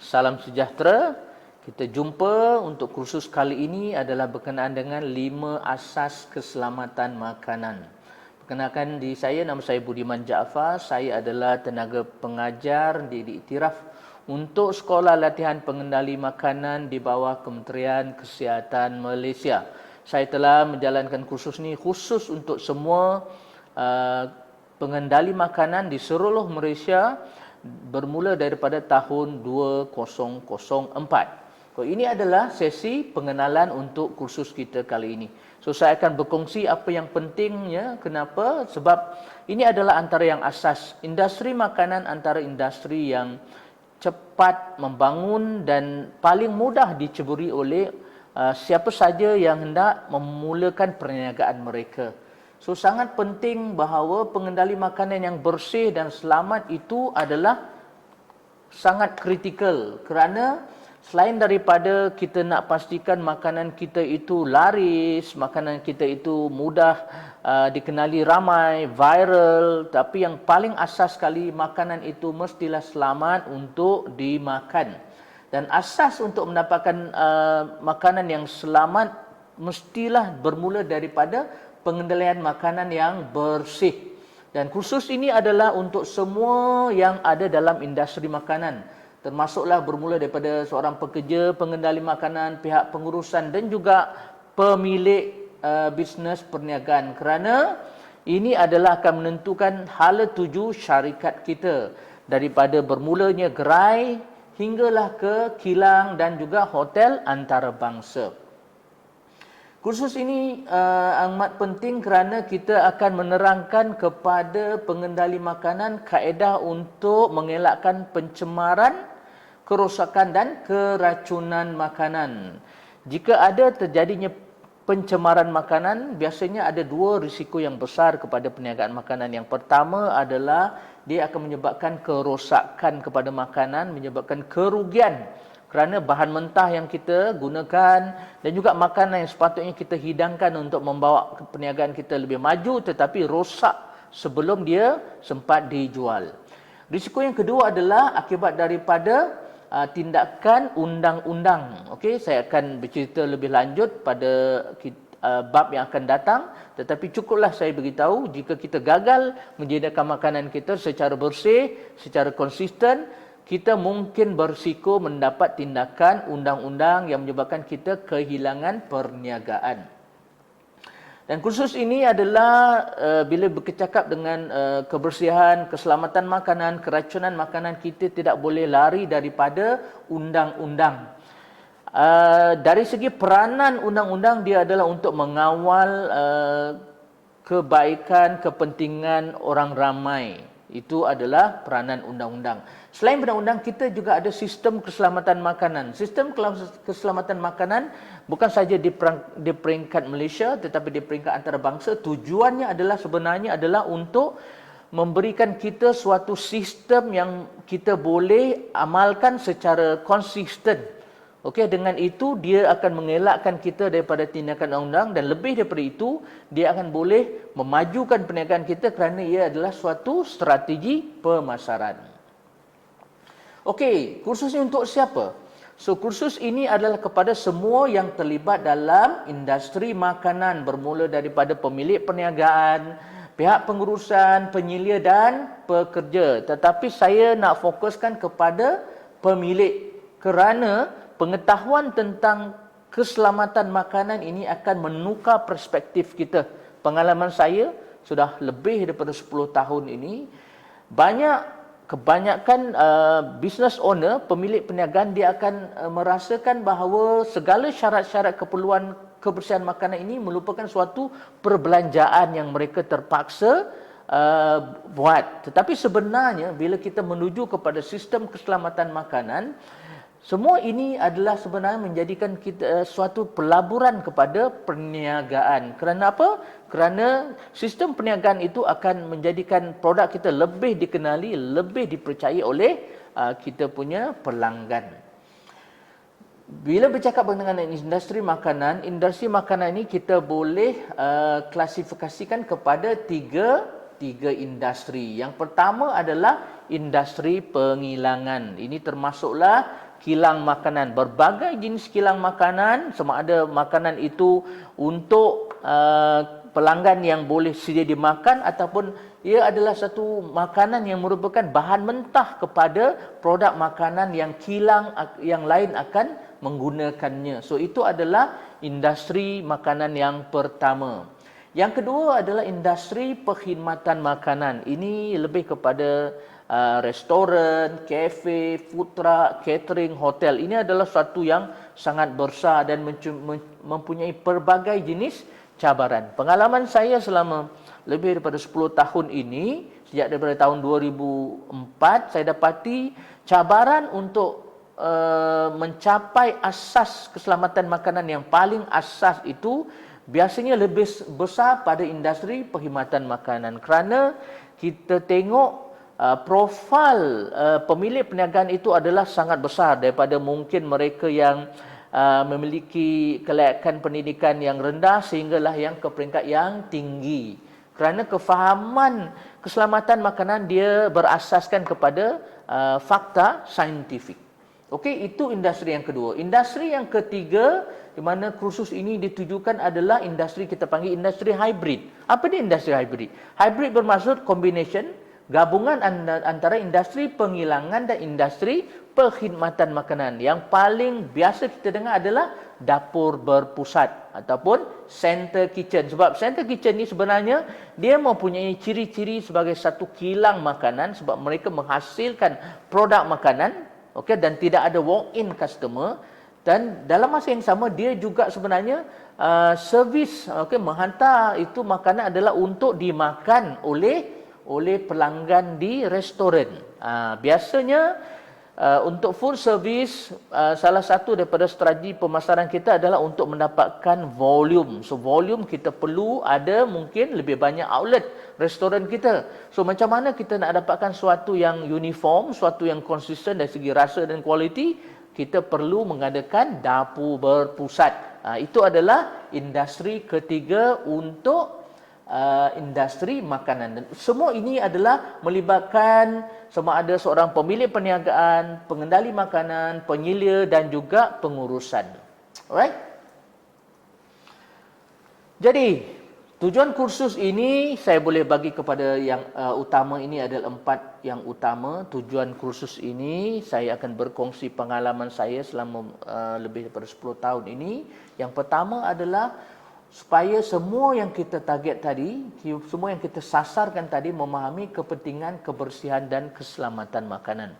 Salam sejahtera. Kita jumpa untuk kursus kali ini adalah berkenaan dengan 5 asas keselamatan makanan. Perkenalkan diri saya, nama saya Budiman Jaafar. Saya adalah tenaga pengajar di Iktiraf untuk Sekolah Latihan Pengendali Makanan di bawah Kementerian Kesihatan Malaysia. Saya telah menjalankan kursus ini khusus untuk semua pengendali makanan di seluruh Malaysia bermula daripada tahun 2004. Ini adalah sesi pengenalan untuk kursus kita kali ini. So saya akan berkongsi apa yang pentingnya. Kenapa? Sebab ini adalah antara yang asas. Industri makanan antara industri yang cepat membangun dan paling mudah diceburi oleh siapa saja yang hendak memulakan perniagaan mereka. So sangat penting bahawa pengendali makanan yang bersih dan selamat itu adalah sangat kritikal, kerana selain daripada kita nak pastikan makanan kita itu laris, makanan kita itu mudah dikenali ramai, viral, tapi yang paling asas sekali, makanan itu mestilah selamat untuk dimakan. Dan asas untuk mendapatkan makanan yang selamat mestilah bermula daripada pengendalian makanan yang bersih. Dan kursus ini adalah untuk semua yang ada dalam industri makanan, termasuklah bermula daripada seorang pekerja pengendali makanan, pihak pengurusan dan juga pemilik bisnes perniagaan, kerana ini adalah akan menentukan hala tuju syarikat kita daripada bermulanya gerai hinggalah ke kilang dan juga hotel antarabangsa. Kursus ini amat penting kerana kita akan menerangkan kepada pengendali makanan kaedah untuk mengelakkan pencemaran, kerosakan dan keracunan makanan. Jika ada terjadinya pencemaran makanan, biasanya ada 2 risiko yang besar kepada perniagaan makanan. Yang pertama adalah dia akan menyebabkan kerosakan kepada makanan, menyebabkan kerugian kerana bahan mentah yang kita gunakan dan juga makanan yang sepatutnya kita hidangkan untuk membawa perniagaan kita lebih maju tetapi rosak sebelum dia sempat dijual. Risiko yang kedua adalah akibat daripada tindakan undang-undang. Okey, saya akan bercerita lebih lanjut pada bab yang akan datang, tetapi cukuplah saya beritahu jika kita gagal menyediakan makanan kita secara bersih, secara konsisten, kita mungkin berisiko mendapat tindakan undang-undang yang menyebabkan kita kehilangan perniagaan. Dan kursus ini adalah bila bercakap dengan kebersihan, keselamatan makanan, keracunan makanan, kita tidak boleh lari daripada undang-undang. Dari segi peranan undang-undang, dia adalah untuk mengawal kebaikan, kepentingan orang ramai. Itu adalah peranan undang-undang. Selain undang-undang, kita juga ada sistem keselamatan makanan. Sistem keselamatan makanan bukan saja di peringkat Malaysia tetapi di peringkat antarabangsa. Tujuannya adalah sebenarnya adalah untuk memberikan kita suatu sistem yang kita boleh amalkan secara konsisten. Okey, dengan itu dia akan mengelakkan kita daripada tindakan undang-undang dan lebih daripada itu dia akan boleh memajukan perniagaan kita kerana ia adalah suatu strategi pemasaran. Okey, kursus ini untuk siapa? So kursus ini adalah kepada semua yang terlibat dalam industri makanan bermula daripada pemilik perniagaan, pihak pengurusan, penyelia dan pekerja. Tetapi saya nak fokuskan kepada pemilik kerana pengetahuan tentang keselamatan makanan ini akan menukar perspektif kita. Pengalaman saya sudah lebih daripada 10 tahun ini, kebanyakan business owner, pemilik perniagaan, dia akan merasakan bahawa segala syarat-syarat keperluan kebersihan makanan ini merupakan suatu perbelanjaan yang mereka terpaksa buat. Tetapi sebenarnya bila kita menuju kepada sistem keselamatan makanan, semua ini adalah sebenarnya menjadikan kita suatu pelaburan kepada perniagaan. Kerana apa? Kerana sistem perniagaan itu akan menjadikan produk kita lebih dikenali, lebih dipercayai oleh kita punya pelanggan. Bila bercakap mengenai industri makanan ini kita boleh klasifikasikan kepada tiga industri. Yang pertama adalah industri pengilangan. Ini termasuklah kilang makanan. Berbagai jenis kilang makanan, sama ada makanan itu untuk pelanggan yang boleh sedia dimakan ataupun ia adalah satu makanan yang merupakan bahan mentah kepada produk makanan yang kilang yang lain akan menggunakannya. So itu adalah industri makanan yang pertama. Yang kedua adalah industri perkhidmatan makanan. Ini lebih kepada restoran, kafe, food truck, catering, hotel. Ini adalah suatu yang sangat besar dan mempunyai pelbagai jenis cabaran. Pengalaman saya selama lebih daripada 10 tahun ini, sejak daripada tahun 2004, saya dapati cabaran untuk mencapai asas keselamatan makanan yang paling asas itu biasanya lebih besar pada industri perkhidmatan makanan, kerana kita tengok profil pemilik perniagaan itu adalah sangat besar daripada mungkin mereka yang memiliki kelayakan pendidikan yang rendah sehinggalah yang ke peringkat yang tinggi. Kerana kefahaman keselamatan makanan dia berasaskan kepada fakta saintifik. Okey, itu industri yang kedua. Industri yang ketiga di mana kursus ini ditujukan adalah industri kita panggil industri hybrid. Apa dia industri hybrid? Hybrid bermaksud combination, gabungan antara industri penghilangan dan industri perkhidmatan makanan. Yang paling biasa kita dengar adalah dapur berpusat ataupun center kitchen. Sebab center kitchen ni sebenarnya dia mempunyai ciri-ciri sebagai satu kilang makanan sebab mereka menghasilkan produk makanan, okey, dan tidak ada walk-in customer, dan dalam masa yang sama dia juga sebenarnya servis, okey, menghantar itu makanan adalah untuk dimakan oleh pelanggan di restoran. Biasanya untuk food service, salah satu daripada strategi pemasaran kita adalah untuk mendapatkan volume. So volume kita perlu ada mungkin lebih banyak outlet restoran kita. So macam mana kita nak dapatkan suatu yang uniform, suatu yang konsisten dari segi rasa dan kualiti, kita perlu mengadakan dapur berpusat. Itu adalah industri ketiga untuk industri makanan. Dan semua ini adalah melibatkan sama ada seorang pemilik perniagaan, pengendali makanan, penyelia dan juga pengurusan. Alright? Jadi, tujuan kursus ini saya boleh bagi kepada yang utama ini adalah 4 yang utama. Tujuan kursus ini saya akan berkongsi pengalaman saya selama lebih daripada 10 tahun ini. Yang pertama adalah supaya semua yang kita target tadi, semua yang kita sasarkan tadi memahami kepentingan kebersihan dan keselamatan makanan.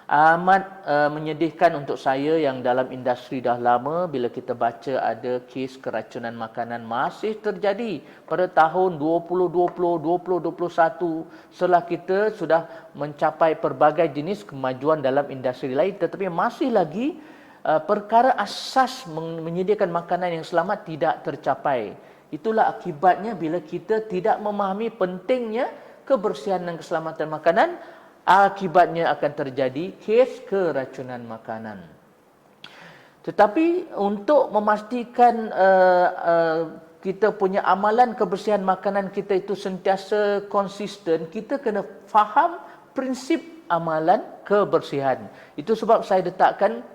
Amat menyedihkan untuk saya yang dalam industri dah lama bila kita baca ada kes keracunan makanan masih terjadi pada tahun 2020, 2021 setelah kita sudah mencapai pelbagai jenis kemajuan dalam industri lain, tetapi masih lagi perkara asas menyediakan makanan yang selamat tidak tercapai. Itulah akibatnya bila kita tidak memahami pentingnya kebersihan dan keselamatan makanan, akibatnya akan terjadi kes keracunan makanan. Tetapi untuk memastikan kita punya amalan kebersihan makanan kita itu sentiasa konsisten, kita kena faham prinsip amalan kebersihan. Itu sebab saya letakkan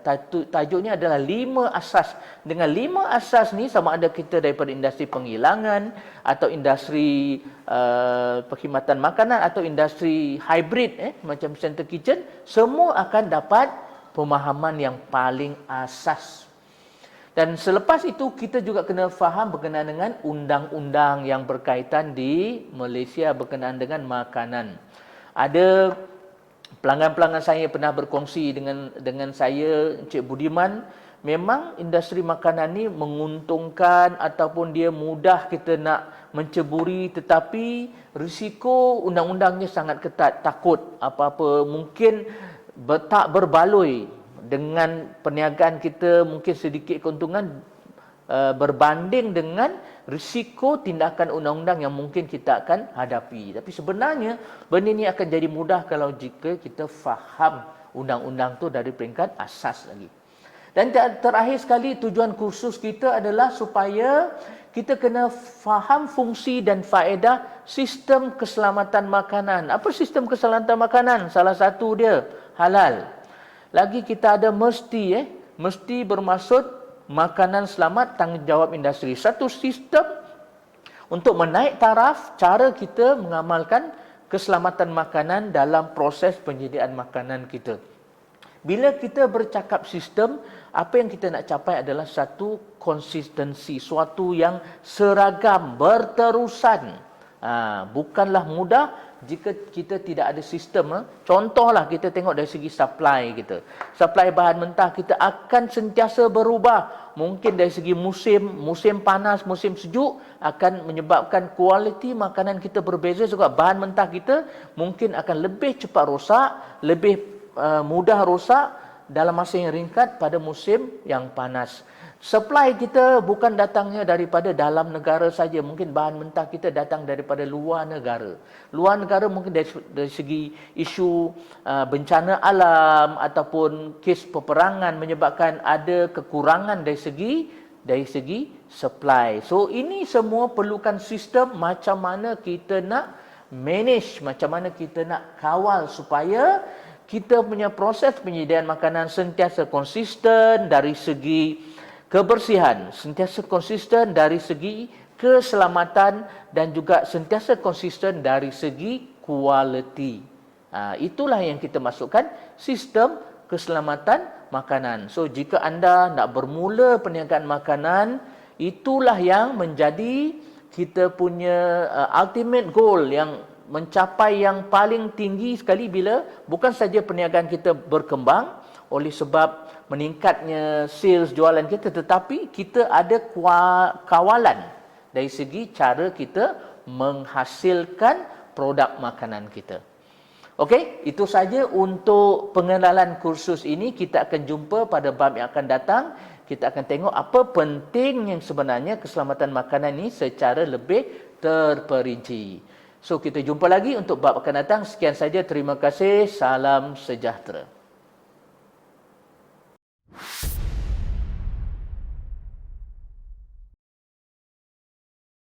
tajuknya adalah 5 asas. Dengan 5 asas ni, sama ada kita daripada industri penghilangan atau industri perkhidmatan makanan atau industri hybrid macam center kitchen, semua akan dapat pemahaman yang paling asas. Dan selepas itu kita juga kena faham berkenaan dengan undang-undang yang berkaitan di Malaysia berkenaan dengan makanan. Ada pelanggan-pelanggan saya pernah berkongsi dengan saya, Encik Budiman, memang industri makanan ni menguntungkan ataupun dia mudah kita nak menceburi, tetapi risiko undang-undangnya sangat ketat. Takut apa-apa mungkin tak berbaloi dengan perniagaan kita, mungkin sedikit keuntungan berbanding dengan risiko tindakan undang-undang yang mungkin kita akan hadapi. Tapi sebenarnya benda ini akan jadi mudah kalau jika kita faham undang-undang tu dari peringkat asas lagi. Dan terakhir sekali, tujuan kursus kita adalah supaya kita kena faham fungsi dan faedah sistem keselamatan makanan. Apa sistem keselamatan makanan? Salah satu dia halal. Lagi kita ada mesti. Mesti bermaksud makanan selamat tanggungjawab industri. Satu sistem untuk menaik taraf cara kita mengamalkan keselamatan makanan dalam proses penyediaan makanan kita. Bila kita bercakap sistem, apa yang kita nak capai adalah satu konsistensi, suatu yang seragam, berterusan. Bukanlah mudah jika kita tidak ada sistem. Contohlah kita tengok dari segi supply kita. Supply bahan mentah kita akan sentiasa berubah. Mungkin dari segi musim panas, musim sejuk akan menyebabkan kualiti makanan kita berbeza juga. Bahan mentah kita mungkin akan lebih cepat rosak, lebih mudah rosak dalam masa yang ringkat pada musim yang panas. Supply kita bukan datangnya daripada dalam negara saja. Mungkin bahan mentah kita datang daripada luar negara. Luar negara mungkin dari segi isu bencana alam ataupun kes peperangan menyebabkan ada kekurangan dari segi supply. So ini semua perlukan sistem macam mana kita nak manage, macam mana kita nak kawal supaya kita punya proses penyediaan makanan sentiasa konsisten dari segi kebersihan, sentiasa konsisten dari segi keselamatan dan juga sentiasa konsisten dari segi kualiti. Itulah yang kita masukkan sistem keselamatan makanan. So jika anda nak bermula perniagaan makanan, itulah yang menjadi kita punya ultimate goal, yang mencapai yang paling tinggi sekali bila bukan saja perniagaan kita berkembang oleh sebab meningkatnya sales jualan kita, tetapi kita ada kawalan dari segi cara kita menghasilkan produk makanan kita. Okey, itu saja untuk pengenalan kursus ini. Kita akan jumpa pada bab yang akan datang. Kita akan tengok apa penting yang sebenarnya keselamatan makanan ini secara lebih terperinci. So, kita jumpa lagi untuk bab akan datang. Sekian saja. Terima kasih. Salam sejahtera.